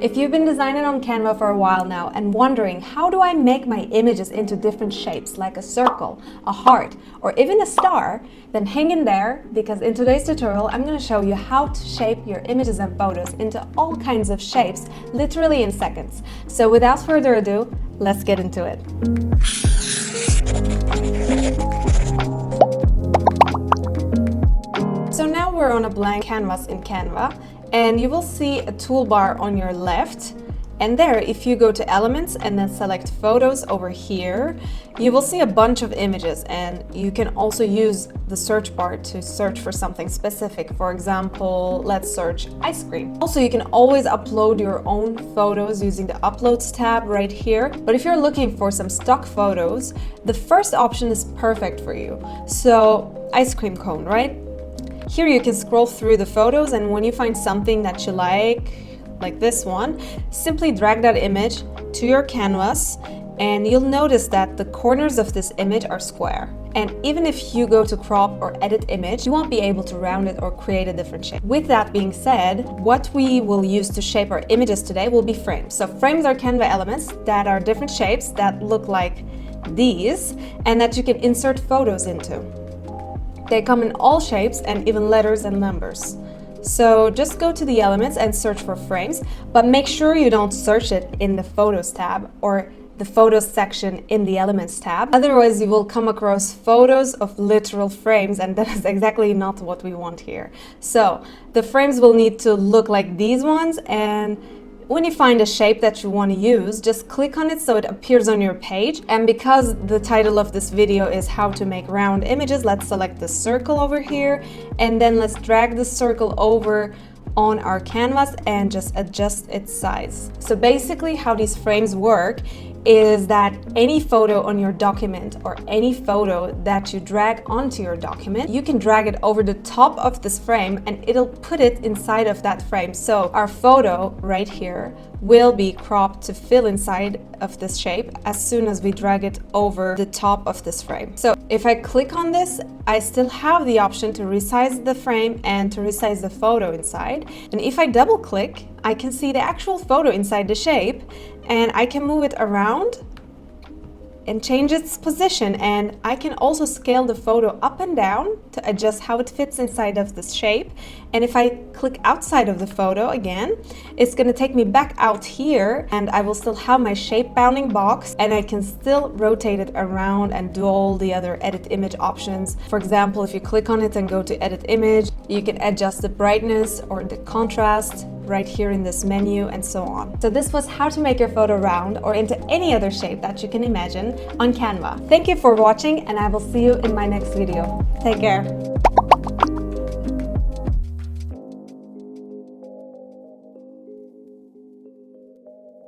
If you've been designing on Canva for a while now and wondering how do I make my images into different shapes like a circle, a heart, or even a star, then hang in there because in today's tutorial I'm going to show you how to shape your images and photos into all kinds of shapes literally in seconds. So without further ado, let's get into it. So now we're on a blank canvas in Canva, and you will see a toolbar on your left, and there if you go to elements and then select photos over here, you will see a bunch of images, and you can also use the search bar to search for something specific. For example, let's search ice cream. Also, you can always upload your own photos using the uploads tab right here, but if you're looking for some stock photos, the first option is perfect for you. So ice cream cone, right? Here you can scroll through the photos, and when you find something that you like this one, simply drag that image to your canvas, and you'll notice that the corners of this image are square. And even if you go to crop or edit image, you won't be able to round it or create a different shape. With that being said, what we will use to shape our images today will be frames. So frames are Canva elements that are different shapes that look like these and that you can insert photos into. They come in all shapes and even letters and numbers. So just go to the elements and search for frames, but make sure you don't search it in the photos tab or the photos section in the elements tab. Otherwise you will come across photos of literal frames, and that is exactly not what we want here. So the frames will need to look like these ones, and when you find a shape that you want to use, just click on it so it appears on your page. And because the title of this video is how to make round images, let's select the circle over here, and then let's drag the circle over on our canvas and just adjust its size. So basically how these frames work is that any photo on your document or any photo that you drag onto your document, you can drag it over the top of this frame and it'll put it inside of that frame. So our photo right here will be cropped to fill inside of this shape as soon as we drag it over the top of this frame. So if I click on this, I still have the option to resize the frame and to resize the photo inside. And if I double click, I can see the actual photo inside the shape, and I can move it around and change its position, and I can also scale the photo up and down to adjust how it fits inside of this shape. And if I click outside of the photo again, it's going to take me back out here, and I will still have my shape bounding box, and I can still rotate it around and do all the other edit image options. For example, if you click on it and go to edit image, you can adjust the brightness or the contrast right here in this menu, and so on. So this was how to make your photo round or into any other shape that you can imagine on Canva. Thank you for watching, and I will see you in my next video. Take care.